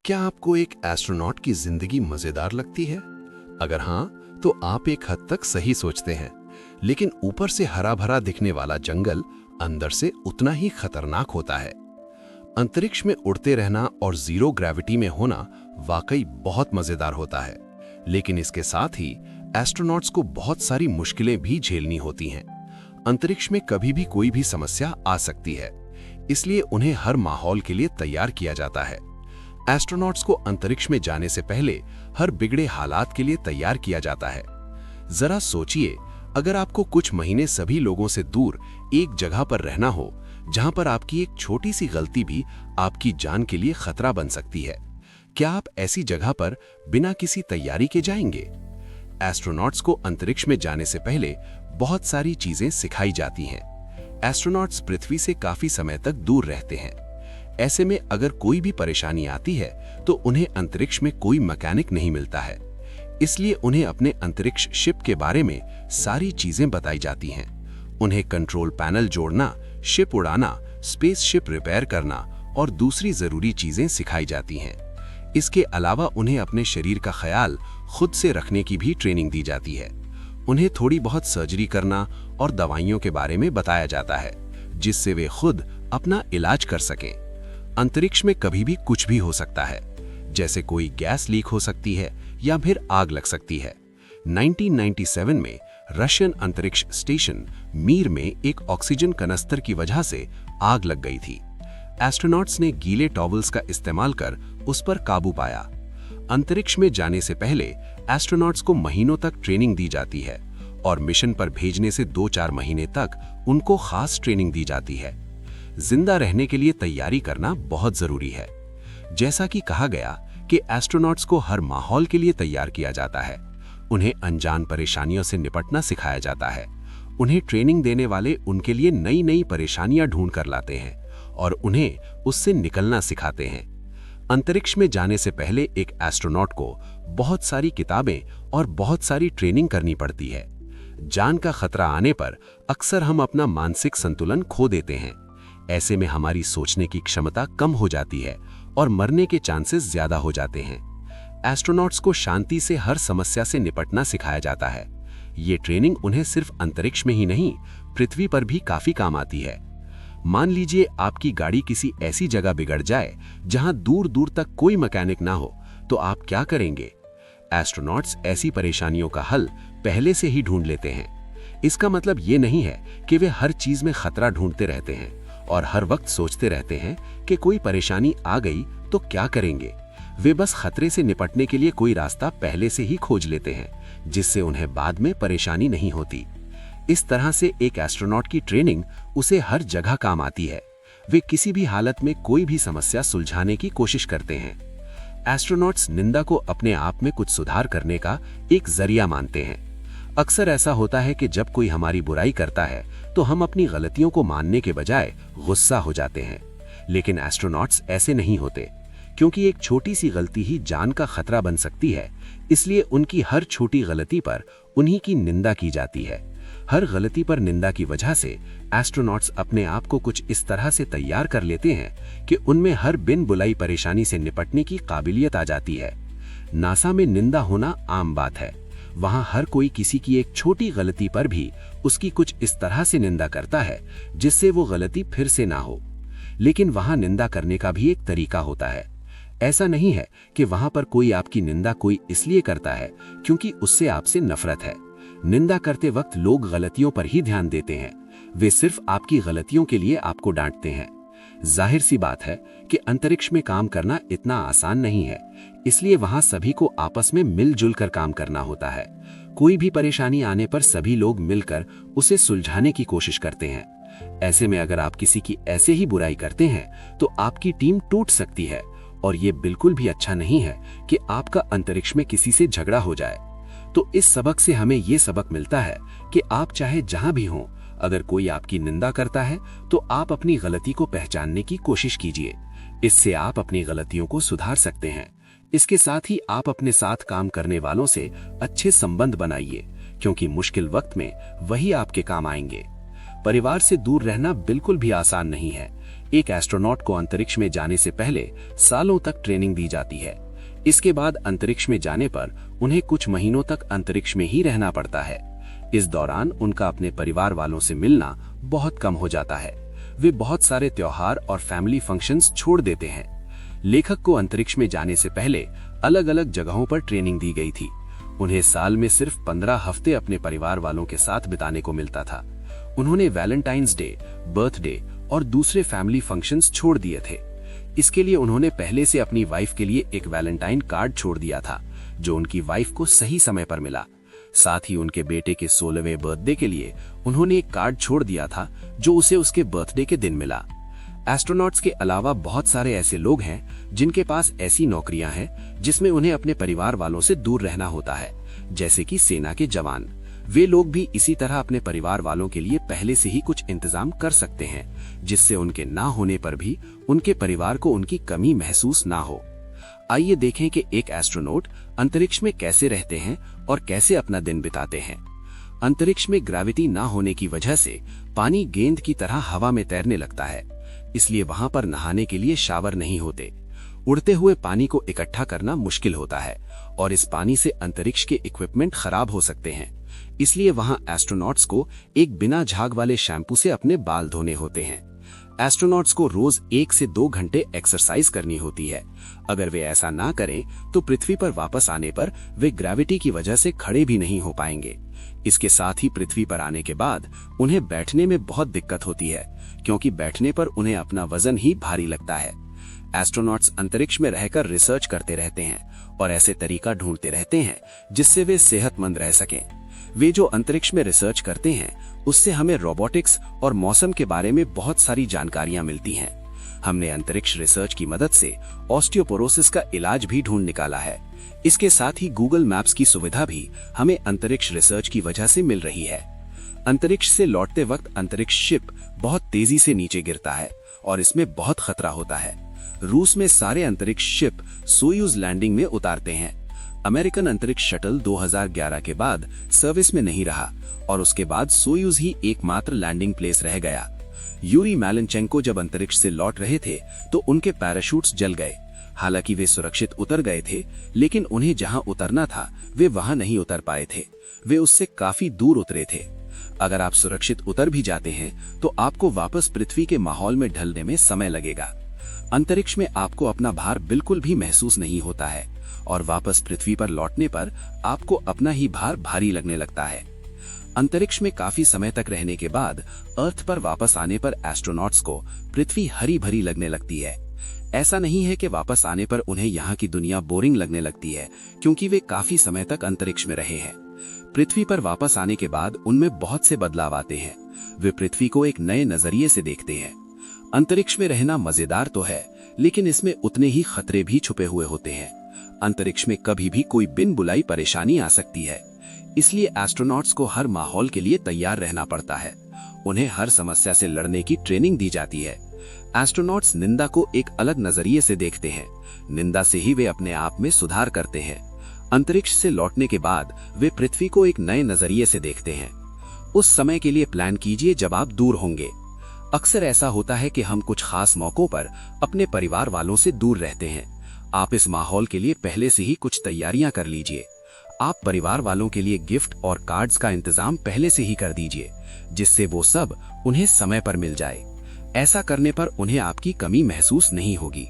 क्या आपको एक एस्ट्रोनॉट की जिंदगी मजेदार लगती है? अगर हाँ, तो आप एक हद तक सही सोचते हैं। लेकिन ऊपर से हरा भरा दिखने वाला जंगल अंदर से उतना ही खतरनाक होता है। अंतरिक्ष में उड़ते रहना और जीरो ग्रेविटी में होना वाकई बहुत मजेदार होता है, लेकिन इसके साथ ही एस्ट्रोनॉट्स को बहुत सारी मुश्किलें भी झेलनी होती हैं। अंतरिक्ष में कभी भी कोई भी समस्या आ सकती है, इसलिए उन्हें हर माहौल के लिए तैयार किया जाता है। एस्ट्रोनॉट्स को अंतरिक्ष में जाने से पहले हर बिगड़े हालात के लिए तैयार किया जाता है। जरा सोचिए, अगर आपको कुछ महीने सभी लोगों से दूर एक जगह पर रहना हो, जहां पर आपकी एक छोटी सी गलती भी आपकी जान के लिए खतरा बन सकती है, क्या आप ऐसी जगह पर बिना किसी तैयारी के जाएंगे? एस्ट्रोनॉट्स को अंतरिक्ष में जाने से पहले बहुत सारी चीजें सिखाई जाती हैं। एस्ट्रोनॉट्स पृथ्वी से काफी समय तक दूर रहते हैं। ऐसे में अगर कोई भी परेशानी आती है तो उन्हें अंतरिक्ष में कोई मैकेनिक नहीं मिलता है, इसलिए उन्हें अपने अंतरिक्ष शिप के बारे में सारी चीजें बताई जाती हैं। उन्हें कंट्रोल पैनल जोड़ना, शिप उड़ाना, स्पेसशिप रिपेयर करना और दूसरी जरूरी चीजें सिखाई जाती हैं। इसके अलावा उन्हें अपने शरीर का ख्याल खुद से रखने की भी ट्रेनिंग दी जाती है। उन्हें थोड़ी बहुत सर्जरी करना और दवाइयों के बारे में बताया जाता है, जिससे वे खुद अपना इलाज कर सकें। अंतरिक्ष में कभी भी कुछ भी हो सकता है, जैसे कोई गैस लीक हो सकती है या फिर आग लग सकती है। 1997 में रशियन अंतरिक्ष स्टेशन मीर में एक ऑक्सीजन कनस्तर की वजह से आग लग गई थी। एस्ट्रोनॉट्स ने गीले टॉवल्स का इस्तेमाल कर उस पर काबू पाया। अंतरिक्ष में जाने से पहले एस्ट्रोनॉट्स को महीनों तक ट्रेनिंग दी जाती है और मिशन पर भेजने से 2-4 महीने तक उनको खास ट्रेनिंग दी जाती है। जिंदा रहने के लिए तैयारी करना बहुत जरूरी है। जैसा कि कहा गया कि एस्ट्रोनॉट्स को हर माहौल के लिए तैयार किया जाता है। उन्हें अनजान परेशानियों से निपटना सिखाया जाता है। उन्हें ट्रेनिंग देने वाले उनके लिए नई नई परेशानियां ढूंढ कर लाते हैं और उन्हें उससे निकलना सिखाते हैं। अंतरिक्ष में जाने से पहले एक एस्ट्रोनॉट को बहुत सारी किताबें और बहुत सारी ट्रेनिंग करनी पड़ती है। जान का खतरा आने पर अक्सर हम अपना मानसिक संतुलन खो देते हैं। ऐसे में हमारी सोचने की क्षमता कम हो जाती है और मरने के चांसेस ज्यादा हो जाते हैं। एस्ट्रोनॉट्स को शांति से हर समस्या से निपटना सिखाया जाता है। ये ट्रेनिंग उन्हें सिर्फ अंतरिक्ष में ही नहीं, पृथ्वी पर भी काफी काम आती है। मान लीजिए आपकी गाड़ी किसी ऐसी जगह बिगड़ जाए जहां दूर दूर तक कोई मैकेनिक ना हो, तो आप क्या करेंगे? एस्ट्रोनॉट्स ऐसी परेशानियों का हल पहले से ही ढूंढ लेते हैं। इसका मतलब ये नहीं है कि वे हर चीज में खतरा ढूंढते रहते हैं और हर वक्त सोचते रहते हैं कि कोई परेशानी आ गई तो क्या करेंगे। वे बस खतरे से निपटने के लिए कोई रास्ता पहले से ही खोज लेते हैं, जिससे उन्हें बाद में परेशानी नहीं होती। इस तरह से एक एस्ट्रोनॉट की ट्रेनिंग उसे हर जगह काम आती है। वे किसी भी हालत में कोई भी समस्या सुलझाने की कोशिश करते हैं। एस्ट्रोनॉट्स निंदा को अपने आप में कुछ सुधार करने का एक जरिया मानते हैं। अक्सर ऐसा होता है कि जब कोई हमारी बुराई करता है तो हम अपनी गलतियों को मानने के बजाय गुस्सा हो जाते हैं। लेकिन एस्ट्रोनॉट्स ऐसे नहीं होते, क्योंकि एक छोटी सी गलती ही जान का खतरा बन सकती है। इसलिए उनकी हर छोटी गलती पर उन्हीं की निंदा की जाती है। हर गलती पर निंदा की वजह से एस्ट्रोनॉट्स अपने आप को कुछ इस तरह से तैयार कर लेते हैं कि उनमें हर बिन बुलाई परेशानी से निपटने की काबिलियत आ जाती है। नासा में निंदा होना आम बात है। वहां हर कोई किसी की एक छोटी गलती पर भी उसकी कुछ इस तरह से निंदा करता है जिससे वो गलती फिर से ना हो। लेकिन वहां निंदा करने का भी एक तरीका होता है। ऐसा नहीं है कि वहां पर कोई आपकी निंदा कोई इसलिए करता है क्योंकि उससे आपसे नफरत है। निंदा करते वक्त लोग गलतियों पर ही ध्यान देते हैं। वे सिर्फ आपकी गलतियों के लिए आपको डांटते हैं। जाहिर सी बात है कि अंतरिक्ष में काम करना इतना आसान नहीं है, इसलिए वहां सभी को आपस में मिलजुल कर काम करना होता है। कोई भी परेशानी आने पर सभी लोग मिलकर उसे सुलझाने की कोशिश करते हैं। ऐसे में अगर आप किसी की ऐसे ही बुराई करते हैं तो आपकी टीम टूट सकती है और ये बिल्कुल भी अच्छा नहीं है कि आपका अंतरिक्ष में किसी से झगड़ा हो जाए। तो इस सबक से हमें ये सबक मिलता है कि आप चाहे जहां भी हों, अगर कोई आपकी निंदा करता है तो आप अपनी गलती को पहचानने की कोशिश कीजिए। इससे आप अपनी गलतियों को सुधार सकते हैं। इसके साथ ही आप अपने साथ काम करने वालों से अच्छे संबंध बनाइए, क्योंकि मुश्किल वक्त में वही आपके काम आएंगे। परिवार से दूर रहना बिल्कुल भी आसान नहीं है, एक एस्ट्रोनॉट को अंतरिक्ष में जाने से पहले सालों तक ट्रेनिंग दी जाती है। इसके बाद अंतरिक्ष में जाने पर उन्हें कुछ महीनों तक अंतरिक्ष में ही रहना पड़ता है। इस दौरान उनका अपने परिवार वालों से मिलना बहुत कम हो जाता है। वे बहुत सारे त्योहार और फैमिली फंक्शंस छोड़ देते हैं। लेखक को अंतरिक्ष में जाने से पहले अलग अलग जगहों पर ट्रेनिंग दी गई थी। उन्हें साल में सिर्फ 15 हफ्ते अपने परिवार वालों के साथ बिताने को मिलता था। उन्होंने वैलेंटाइंस डे, बर्थडे और दूसरे फैमिली फंक्शंस छोड़ दिए थे। इसके लिए उन्होंने पहले से अपनी वाइफ के लिए एक वैलेंटाइन कार्ड छोड़ दिया था, जो उनकी वाइफ को सही समय पर मिला। साथ ही उनके बेटे के 16वें बर्थडे के लिए उन्होंने एक कार्ड छोड़ दिया था, जो उसे उसके बर्थडे के दिन मिला। एस्ट्रोनॉट्स के अलावा बहुत सारे ऐसे लोग हैं जिनके पास ऐसी नौकरियां हैं जिसमें उन्हें अपने परिवार वालों से दूर रहना होता है, जैसे कि सेना के जवान। वे लोग भी इसी तरह अपने परिवार वालों के लिए पहले से ही कुछ इंतजाम कर सकते हैं, जिससे उनके ना होने पर भी उनके परिवार को उनकी कमी महसूस ना हो। आइए देखें कि एक एस्ट्रोनॉट अंतरिक्ष में कैसे रहते हैं और कैसे अपना दिन बिताते हैं। अंतरिक्ष में ग्रेविटी ना होने की वजह से पानी गेंद की तरह हवा में तैरने लगता है, इसलिए वहां पर नहाने के लिए शावर नहीं होते। उड़ते हुए पानी को इकट्ठा करना मुश्किल होता है और इस पानी से अंतरिक्ष के इक्विपमेंट खराब हो सकते हैं। इसलिए वहां एस्ट्रोनॉट्स को एक बिना झाग वाले शैम्पू से अपने बाल धोने होते हैं। एस्ट्रोनॉट्स को रोज 1 से 2 घंटे एक्सरसाइज करनी होती है। अगर वे ऐसा ना करें तो पृथ्वी पर वापस आने पर वे ग्रेविटी की वजह से खड़े भी नहीं हो पाएंगे। इसके साथ ही पृथ्वी पर आने के बाद उन्हें बैठने में बहुत दिक्कत होती है, क्योंकि बैठने पर उन्हें अपना वजन ही भारी लगता है। एस्ट्रोनॉट्स अंतरिक्ष में रहकर रिसर्च करते रहते हैं और ऐसे तरीका ढूंढते रहते हैं जिससे वे सेहतमंद रह सकें। वे जो अंतरिक्ष में रिसर्च करते हैं उससे हमें रोबोटिक्स और मौसम के बारे में बहुत सारी जानकारियां मिलती हैं। हमने अंतरिक्ष रिसर्च की मदद से ऑस्टियोपोरोसिस का इलाज भी ढूंढ निकाला है। इसके साथ ही गूगल मैप्स की सुविधा भी हमें अंतरिक्ष रिसर्च की वजह से मिल रही है। अंतरिक्ष से लौटते वक्त अंतरिक्ष शिप बहुत तेजी से नीचे गिरता है और इसमें बहुत खतरा होता है। रूस में सारे अंतरिक्ष शिप सोयूज लैंडिंग में उतारते हैं। अमेरिकन अंतरिक्ष शटल 2011 के बाद सर्विस में नहीं रहा और उसके बाद सोयूज ही एकमात्र लैंडिंग प्लेस रह गया। यूरी मैलेनचेंको जब अंतरिक्ष से लौट रहे थे तो उनके पैराशूट्स जल गए। हालांकि वे सुरक्षित उतर गए थे, लेकिन उन्हें जहां उतरना था वे वहां नहीं उतर पाए थे। वे उससे काफी दूर उतरे थे। अगर आप सुरक्षित उतर भी जाते हैं तो आपको वापस पृथ्वी के माहौल में ढलने में समय लगेगा। अंतरिक्ष में आपको अपना भार बिल्कुल भी महसूस नहीं होता है और वापस पृथ्वी पर लौटने पर आपको अपना ही भार भारी लगने लगता है। अंतरिक्ष में काफी समय तक रहने के बाद अर्थ पर वापस आने पर एस्ट्रोनॉट्स को पृथ्वी हरी भरी लगने लगती है। ऐसा नहीं है कि वापस आने पर उन्हें यहाँ की दुनिया बोरिंग लगने लगती है, क्योंकि वे काफी समय तक अंतरिक्ष में रहे हैं। पृथ्वी पर वापस आने के बाद उनमें बहुत से बदलाव आते हैं। वे पृथ्वी को एक नए नजरिए से देखते हैं। अंतरिक्ष में रहना मजेदार तो है, लेकिन इसमें उतने ही खतरे भी छुपे हुए होते हैं। अंतरिक्ष में कभी भी कोई बिन बुलाई परेशानी आ सकती है, इसलिए एस्ट्रोनॉट्स को हर माहौल के लिए तैयार रहना पड़ता है। उन्हें हर समस्या से लड़ने की ट्रेनिंग दी जाती है। एस्ट्रोनॉट्स निंदा को एक अलग नजरिए से देखते हैं। निंदा से ही वे अपने आप में सुधार करते हैं। अंतरिक्ष से लौटने के बाद वे पृथ्वी को एक नए नजरिए से देखते हैं। उस समय के लिए प्लान कीजिए जब आप दूर होंगे। अक्सर ऐसा होता है कि हम कुछ खास मौकों पर अपने परिवार वालों से दूर रहते हैं। आप इस माहौल के लिए पहले से ही कुछ तैयारियां कर लीजिए। आप परिवार वालों के लिए गिफ्ट और कार्ड्स का इंतजाम पहले से ही कर दीजिए, जिससे वो सब उन्हें समय पर मिल जाए। ऐसा करने पर उन्हें आपकी कमी महसूस नहीं होगी।